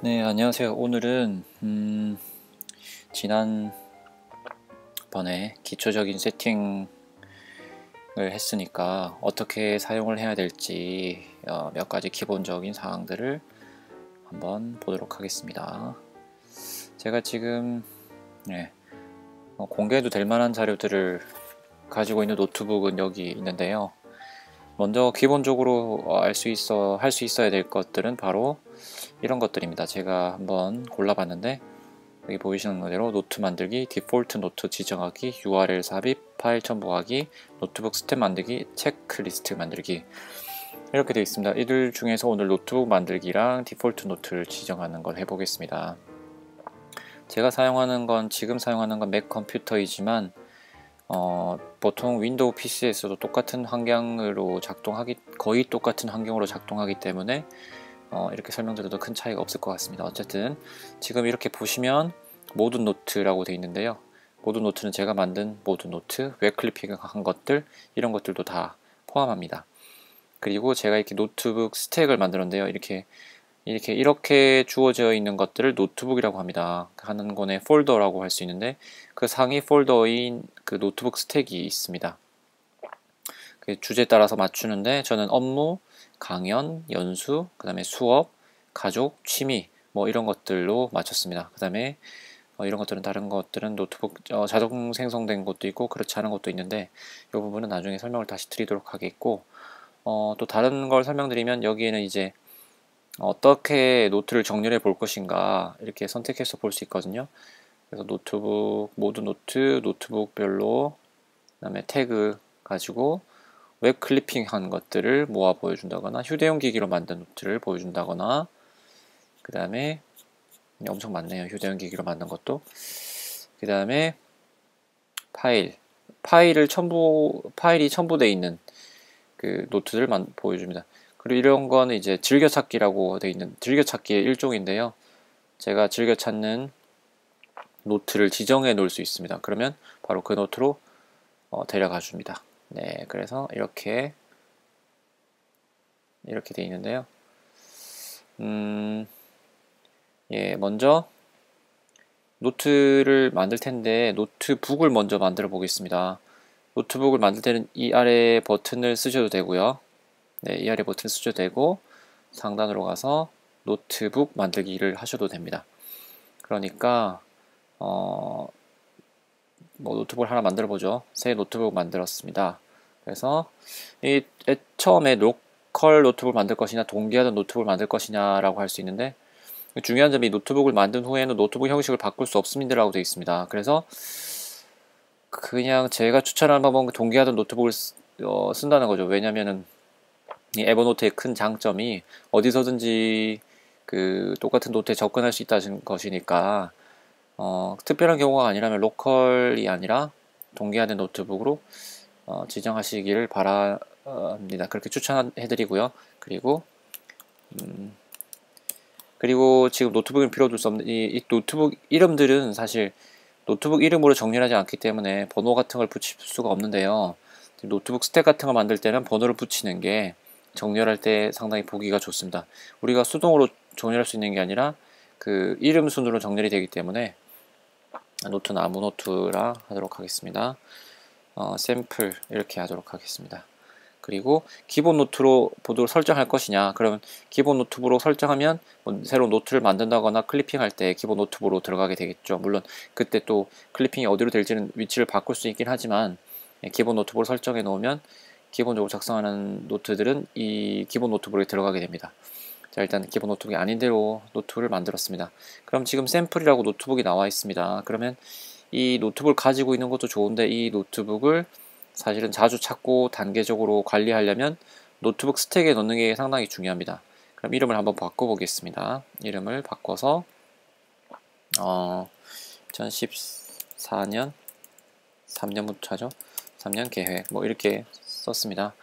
네, 안녕하세요. 오늘은 지난번에 기초적인 세팅을 했으니까 어떻게 사용을 해야 될지 몇 가지 기본적인 사항들을 한번 보도록 하겠습니다. 제가 지금 공개해도 될 만한 자료들을 가지고 있는 노트북은 여기 있는데요. 먼저 기본적으로 할 수 있어야 될 것들은 바로 이런 것들입니다. 제가 한번 골라봤는데 여기 보이시는 대로 노트 만들기, 디폴트 노트 지정하기, URL 삽입, 파일 첨부하기, 노트북 스텝 만들기, 체크리스트 만들기 이렇게 되어 있습니다. 이들 중에서 오늘 노트북 만들기랑 디폴트 노트를 지정하는 걸 해보겠습니다. 제가 지금 사용하는 건 맥 컴퓨터이지만 보통 윈도우 PC에서도 똑같은 환경으로 거의 똑같은 환경으로 작동하기 때문에 이렇게 설명드려도 큰 차이가 없을 것 같습니다. 어쨌든 지금 이렇게 보시면 모든 노트라고 되어 있는데요. 모든 노트는 제가 만든 모든 노트, 웹클리핑한 것들 이런 것들도 다 포함합니다. 그리고 제가 이렇게 노트북 스택을 만들었는데요. 이렇게 주어져 있는 것들을 노트북이라고 합니다. 하는 권의 폴더라고 할 수 있는데 그 상위 폴더인 그 노트북 스택이 있습니다. 그 주제에 따라서 맞추는데 저는 업무, 강연, 연수, 그 다음에 수업, 가족, 취미 뭐 이런 것들로 맞췄습니다. 그 다음에 다른 것들은 노트북 자동 생성된 것도 있고 그렇지 않은 것도 있는데 이 부분은 나중에 설명을 다시 드리도록 하겠고 또 다른 걸 설명드리면 여기에는 이제 어떻게 노트를 정렬해 볼 것인가 이렇게 선택해서 볼 수 있거든요. 그래서 모든 노트북별로 그 다음에 태그 가지고 웹 클리핑한 것들을 모아 보여준다거나 휴대용 기기로 만든 노트를 보여준다거나 그 다음에 엄청 많네요. 휴대용 기기로 만든 것도 그 다음에 파일이 첨부되어 있는 그 노트들을 보여줍니다. 그리고 이런 거는 이제 즐겨찾기라고 되어 있는 즐겨찾기의 일종인데요. 제가 즐겨찾는 노트를 지정해 놓을 수 있습니다. 그러면 바로 그 노트로 데려가 줍니다. 네, 그래서 이렇게 되어 있는데요. 먼저 노트를 만들 텐데 노트북을 먼저 만들어 보겠습니다. 노트북을 만들 때는 이 아래 버튼을 쓰셔도 되고요. 네, 이 아래 버튼 쓰셔도 되고 상단으로 가서 노트북 만들기를 하셔도 됩니다. 그러니까 노트북을 하나 만들어 보죠. 새 노트북 만들었습니다. 그래서 처음에 로컬 노트북을 만들 것이냐 동기화된 노트북을 만들 것이냐라고 할 수 있는데 중요한 점이 노트북을 만든 후에는 노트북 형식을 바꿀 수 없습니다라고 되어 있습니다. 그래서 그냥 제가 추천하는 방법은 동기화된 노트북을 쓴다는 거죠. 왜냐면은 이 에버노트의 큰 장점이 어디서든지 그 똑같은 노트에 접근할 수 있다는 것이니까 특별한 경우가 아니라면 로컬이 아니라 동기화된 노트북으로 지정하시기를 바랍니다. 그렇게 추천해드리고요. 그리고 지금 노트북은 필요 둘 수 없는 이 노트북 이름들은 사실 노트북 이름으로 정렬하지 않기 때문에 번호 같은 걸 붙일 수가 없는데요. 노트북 스택 같은 걸 만들 때는 번호를 붙이는 게 정렬할 때 상당히 보기가 좋습니다. 우리가 수동으로 정렬할 수 있는 게 아니라 그 이름 순으로 정렬이 되기 때문에 노트는 아무 노트라 하도록 하겠습니다. 샘플 이렇게 하도록 하겠습니다. 그리고 기본 노트로 보도록 설정할 것이냐, 그러면 기본 노트북으로 설정하면 새로운 노트를 만든다거나 클리핑할 때 기본 노트북으로 들어가게 되겠죠. 물론 그때 또 클리핑이 어디로 될지는 위치를 바꿀 수 있긴 하지만 기본 노트북으로 설정해 놓으면 기본적으로 작성하는 노트들은 이 기본 노트북에 들어가게 됩니다. 자, 일단 기본 노트북이 아닌 대로 노트를 만들었습니다. 그럼 지금 샘플이라고 노트북이 나와 있습니다. 그러면 이 노트북을 가지고 있는 것도 좋은데 이 노트북을 사실은 자주 찾고 단계적으로 관리하려면 노트북 스택에 넣는 게 상당히 중요합니다. 그럼 이름을 한번 바꿔보겠습니다. 이름을 바꿔서 2014년 3년부터 하죠. 3년 계획 뭐 이렇게 썼습니다.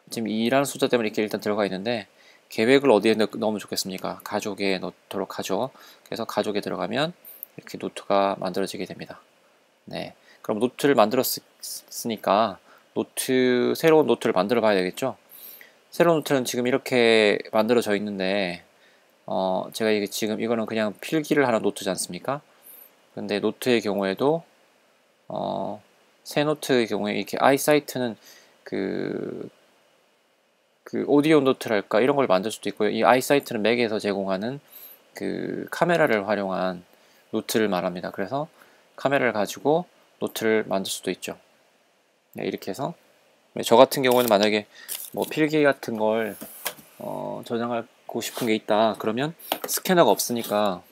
지금 2라는 숫자 때문에 이렇게 일단 들어가 있는데 계획을 어디에 넣으면 좋겠습니까? 가족에 넣도록 하죠. 그래서 가족에 들어가면 이렇게 노트가 만들어지게 됩니다. 네, 그럼 노트를 만들었으니까 새로운 노트를 만들어 봐야 되겠죠. 새로운 노트는 지금 이렇게 만들어져 있는데 제가 이게 지금 이거는 그냥 필기를 하는 노트지 않습니까? 근데 노트의 경우에도 새 노트의 경우에 이렇게 아이사이트는 그, 그 오디오 노트랄까 이런 걸 만들 수도 있고요. 이 아이사이트는 맥에서 제공하는 그 카메라를 활용한 노트를 말합니다. 그래서 카메라를 가지고 노트를 만들 수도 있죠. 네, 이렇게 해서 저 같은 경우는 만약에 뭐 필기 같은 걸 저장하고 싶은 게 있다 그러면 스캐너가 없으니까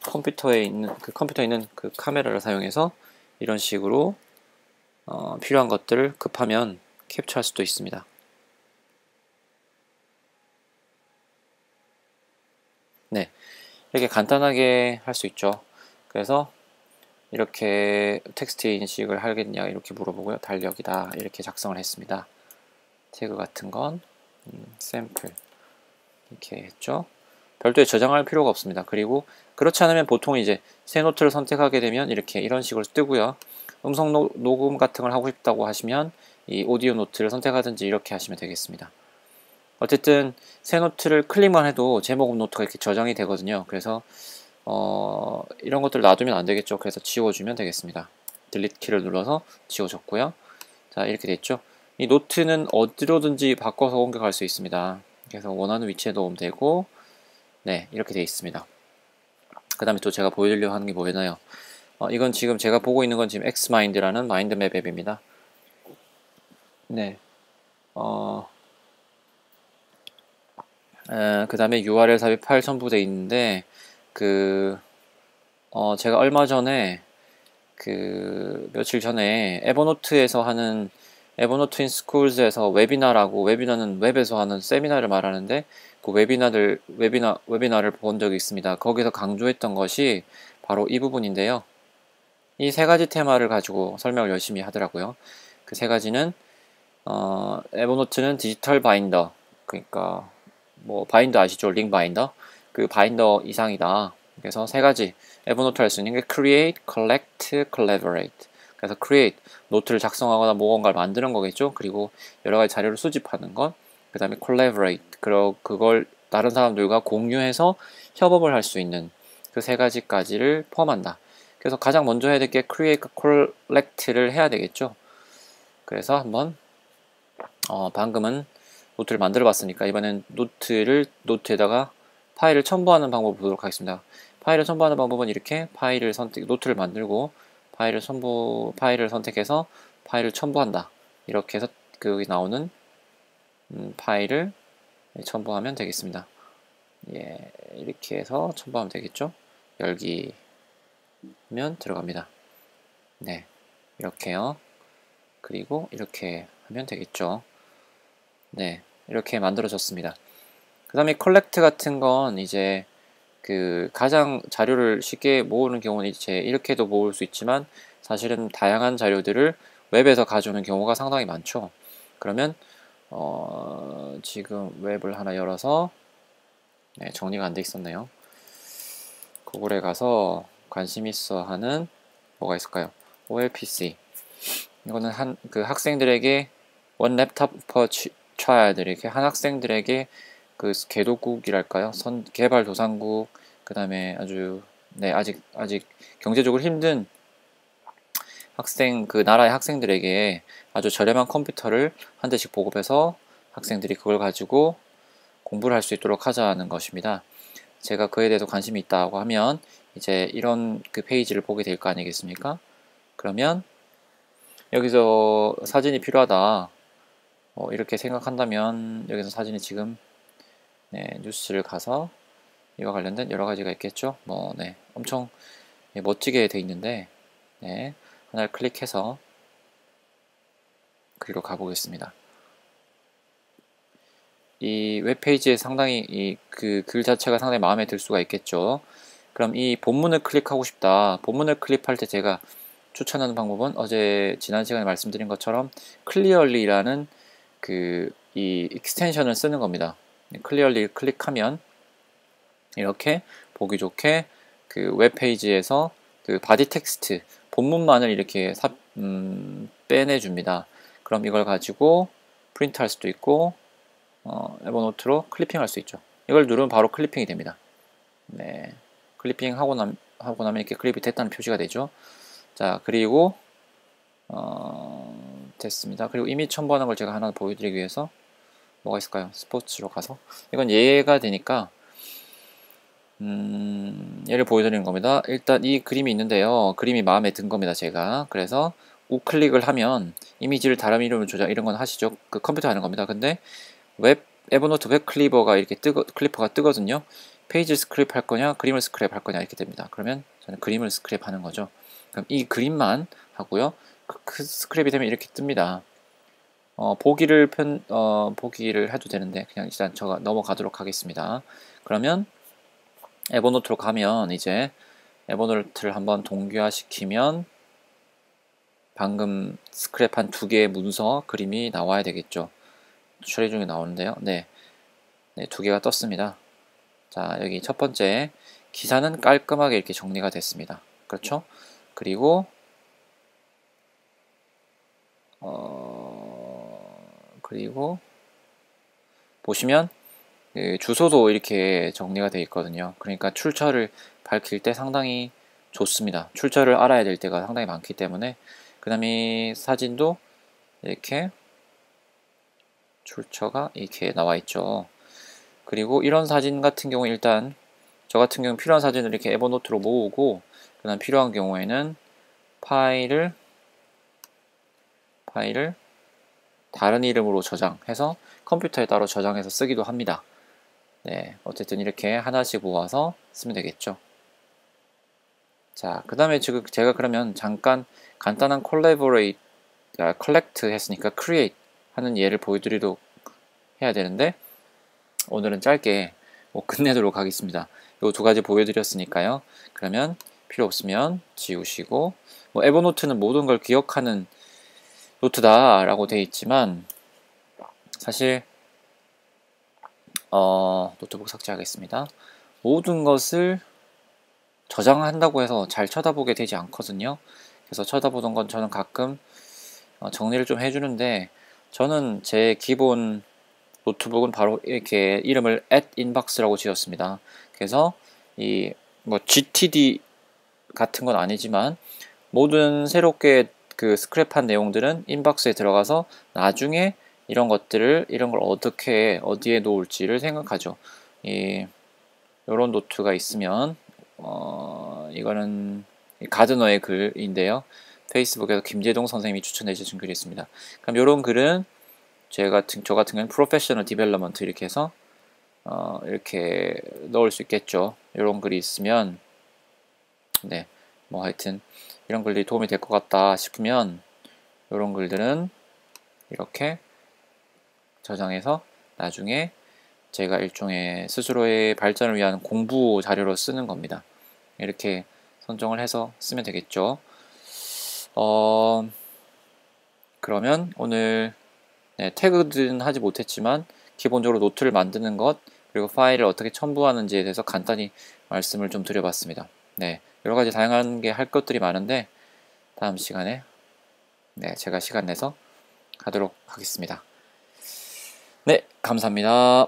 컴퓨터에 있는 그 카메라를 사용해서 이런 식으로 필요한 것들을 급하면 캡처할 수도 있습니다. 네, 이렇게 간단하게 할 수 있죠. 그래서 이렇게 텍스트 인식을 하겠냐 이렇게 물어보고요. 달력이다 이렇게 작성을 했습니다. 태그 같은 건 샘플 이렇게 했죠. 별도의 저장할 필요가 없습니다. 그리고 그렇지 않으면 보통 이제 새 노트를 선택하게 되면 이렇게 이런 식으로 뜨고요. 음성 녹음 같은 걸 하고 싶다고 하시면 이 오디오 노트를 선택하든지 이렇게 하시면 되겠습니다. 어쨌든 새 노트를 클릭만 해도 제목 노트가 이렇게 저장이 되거든요. 그래서 이런 것들을 놔두면 안 되겠죠. 그래서 지워주면 되겠습니다. 딜리트 키를 눌러서 지워줬고요. 자, 이렇게 됐죠. 이 노트는 어디로든지 바꿔서 옮겨갈 수 있습니다. 그래서 원하는 위치에 놓으면 되고, 네, 이렇게 되어 있습니다. 그 다음에 또 제가 보여드리려고 하는 게 뭐였나요? 이건 지금 제가 보고 있는 건 지금 X마인드라는 마인드맵 앱입니다. 네. 그 다음에 URL 삽입 파일 첨부되어 있는데, 제가 얼마 전에, 며칠 전에 에버노트에서 하는, 에버노트 인 스쿨즈에서 웨비나라고, 웨비나는 웹에서 하는 세미나를 말하는데, 그 웨비나를 본 적이 있습니다. 거기서 강조했던 것이 바로 이 부분인데요. 이 세 가지 테마를 가지고 설명을 열심히 하더라고요. 그 세 가지는, 에버노트는 디지털 바인더, 그러니까, 뭐, 바인더 아시죠? 링 바인더? 그 바인더 이상이다. 그래서 세 가지 에버노트 할 수 있는 게 create, collect, collaborate. 그래서 create, 노트를 작성하거나 무언가를 만드는 거겠죠. 그리고 여러 가지 자료를 수집하는 것. 그 다음에 collaborate, 그걸 다른 사람들과 공유해서 협업을 할 수 있는 그 세 가지까지를 포함한다. 그래서 가장 먼저 해야 될 게 create, collect를 해야 되겠죠. 그래서 한번 방금은 노트를 만들어 봤으니까 이번엔 노트에다가 파일을 첨부하는 방법을 보도록 하겠습니다. 파일을 첨부하는 방법은 이렇게 노트를 만들고 파일을 선택해서 파일을 첨부한다. 이렇게 해서 여기 나오는 파일을 첨부하면 되겠습니다. 예, 이렇게 해서 첨부하면 되겠죠. 열기면 들어갑니다. 네, 이렇게요. 그리고 이렇게 하면 되겠죠. 네, 이렇게 만들어졌습니다. 그 다음에 컬렉트 같은 건 이제 가장 자료를 쉽게 모으는 경우는 이제 이렇게도 모을 수 있지만 사실은 다양한 자료들을 웹에서 가져오는 경우가 상당히 많죠. 그러면 지금 웹을 하나 열어서 네, 정리가 안 돼 있었네요. 구글에 가서 관심 있어 하는 뭐가 있을까요? OLPC. 이거는 학생들에게 원 랩탑 퍼 child 이렇게 한 학생들에게 그 개도국이랄까요? 개발도상국 그 다음에 아직 경제적으로 힘든 나라의 학생들에게 아주 저렴한 컴퓨터를 한 대씩 보급해서 학생들이 그걸 가지고 공부를 할 수 있도록 하자는 것입니다. 제가 그에 대해서 관심이 있다고 하면 이제 이런 그 페이지를 보게 될 거 아니겠습니까? 그러면 여기서 사진이 필요하다. 이렇게 생각한다면 여기서 사진이 지금 뉴스를 가서 이와 관련된 여러 가지가 있겠죠. 엄청 멋지게 돼 있는데 하나를 클릭해서 그리로 가보겠습니다. 이 웹페이지에 상당히 글 자체가 상당히 마음에 들 수가 있겠죠. 그럼 이 본문을 클릭하고 싶다. 본문을 클릭할 때 제가 추천하는 방법은 지난 시간에 말씀드린 것처럼 클리어리라는 이 익스텐션을 쓰는 겁니다. 클리어리 클릭하면 이렇게 보기 좋게 그 웹페이지에서 그 바디 텍스트 본문만을 이렇게 빼내줍니다. 그럼 이걸 가지고 프린트할 수도 있고 에버노트로 클리핑할 수 있죠. 이걸 누르면 바로 클리핑이 됩니다. 네, 클리핑 하고 나면 이렇게 클립이 됐다는 표시가 되죠. 자, 그리고 됐습니다. 그리고 이미 첨부하는 걸 제가 하나 보여드리기 위해서 뭐가 있을까요? 스포츠로 가서 이건 예가 되니까 얘를 보여드리는 겁니다. 일단 이 그림이 있는데요. 그림이 마음에 든 겁니다. 제가 그래서 우클릭을 하면 이미지를 다른 이름으로 조작 이런 건 하시죠. 그 컴퓨터 하는 겁니다. 근데 에버노트 웹 클리버가 이렇게 클리퍼가 뜨거든요. 페이지를 스크랩 할 거냐 그림을 스크랩 할 거냐 이렇게 됩니다. 그러면 저는 그림을 스크랩 하는 거죠. 그럼 이 그림만 하고요. 그 스크랩이 되면 이렇게 뜹니다. 보기를 해도 되는데 그냥 일단 제가 넘어가도록 하겠습니다. 그러면 에버노트로 가면 이제 에버노트를 한번 동기화시키면 방금 스크랩한 두 개의 문서 그림이 나와야 되겠죠. 처리 중에 나오는데요. 네, 두 개가 떴습니다. 자, 여기 첫 번째 기사는 깔끔하게 이렇게 정리가 됐습니다. 그렇죠? 그리고 보시면 주소도 이렇게 정리가 되어 있거든요. 그러니까 출처를 밝힐 때 상당히 좋습니다. 출처를 알아야 될 때가 상당히 많기 때문에. 그 다음에 사진도 이렇게 출처가 이렇게 나와 있죠. 그리고 이런 사진 같은 경우 일단 저 같은 경우 필요한 사진을 이렇게 에버노트로 모으고 그 다음 필요한 경우에는 파일을 다른 이름으로 저장해서 컴퓨터에 따로 저장해서 쓰기도 합니다. 네, 어쨌든 이렇게 하나씩 모아서 쓰면 되겠죠. 자, 그 다음에 지금 제가 그러면 잠깐 간단한 콜렉트 했으니까 create 하는 예를 보여드리도록 해야 되는데 오늘은 짧게 끝내도록 하겠습니다. 이 두 가지 보여드렸으니까요. 그러면 필요 없으면 지우시고 에버노트는 모든 걸 기억하는 노트다 라고 되어 있지만 사실 노트북 삭제하겠습니다. 모든 것을 저장한다고 해서 잘 쳐다보게 되지 않거든요. 그래서 쳐다보던 건 저는 가끔 정리를 좀 해주는데 저는 제 기본 노트북은 바로 이렇게 이름을 @inbox라고 지었습니다. 그래서 이 GTD 같은 건 아니지만 모든 새롭게 그 스크랩한 내용들은 인박스에 들어가서 나중에 이런 걸 어떻게 어디에 놓을지를 생각하죠. 이런 노트가 있으면 이거는 가드너의 글인데요. 페이스북에서 김재동 선생님이 추천해 주신 글이 있습니다. 그럼 이런 글은 저 같은 경우는 프로페셔널 디벨롭먼트 이렇게 해서 이렇게 넣을 수 있겠죠. 이런 글이 있으면 네, 하여튼 이런 글들이 도움이 될 것 같다 싶으면 이런 글들은 이렇게 저장해서 나중에 제가 일종의 스스로의 발전을 위한 공부 자료로 쓰는 겁니다. 이렇게 선정을 해서 쓰면 되겠죠. 그러면 오늘 태그는 하지 못했지만 기본적으로 노트를 만드는 것 그리고 파일을 어떻게 첨부하는지에 대해서 간단히 말씀을 좀 드려봤습니다. 네, 여러가지 다양한 게 할 것들이 많은데 다음 시간에 제가 시간 내서 하도록 하겠습니다. 네, 감사합니다.